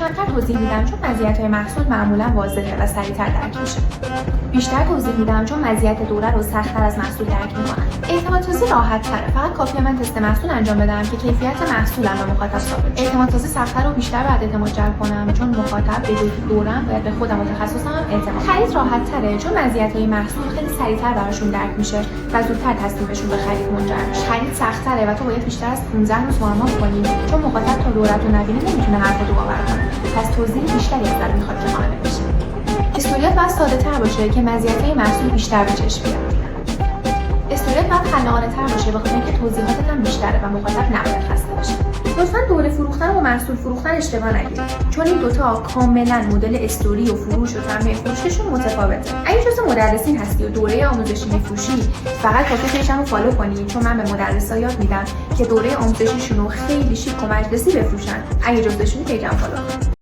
کمتر توضیح میدم چون مزیت‌های محصول معمولا واضحه و سریعتر درک میشه. بیشتر توضیح میدم چون مزیت دوره رو سخت‌تر از محصول درک میکنن. اعتمادسازی راحت‌تره، فقط کافیه من تست محصول انجام بدم که کیفیت محصولم به مخاطب ثابت شه. اعتمادسازی سخت‌تر و بیشتر باید اعتماد جلب کنم چون مخاطب به جای دورم باید به خودم و تخصصم اعتماد. خرید راحت‌تره چون مزیت‌های محصول خیلی سریعتر براشون درک میشه و زودتر تصمیمشون به خرید منجر میشه. خرید سخت‌تره و تو باید بیشتر از 15 روز معما کنی چون مخاطب تا دورت رو نبینه نمیتونه حرف تو باور کنه. پس توضیح بیشتری از در میخواد که قانع بشه. استوریات باید ساده‌تر باشه که مزیت‌های محصول بیشتر به چشم بیاد. استوریات باید خلاقانه‌تر باشه بخاطر اینکه توضیحاتت هم بیشتره و مخاطب نباید خسته بشه. لطفاً دوره فروختن و محصول فروختن اشتباه نگیرید چون این دوتا کاملا مدل استوری و فروش و تمرین فروششون متفاوته. اگه جزء مدرسین هستی و دوره آموزشی میفروشی فقط کافیه پیجم رو فالو کنی چون من به مدرسا یاد میدم که دوره آموزشیشون رو خیلی شیک و مجلسی بفروشن. اگه جزءشونی پیجم فالو کن.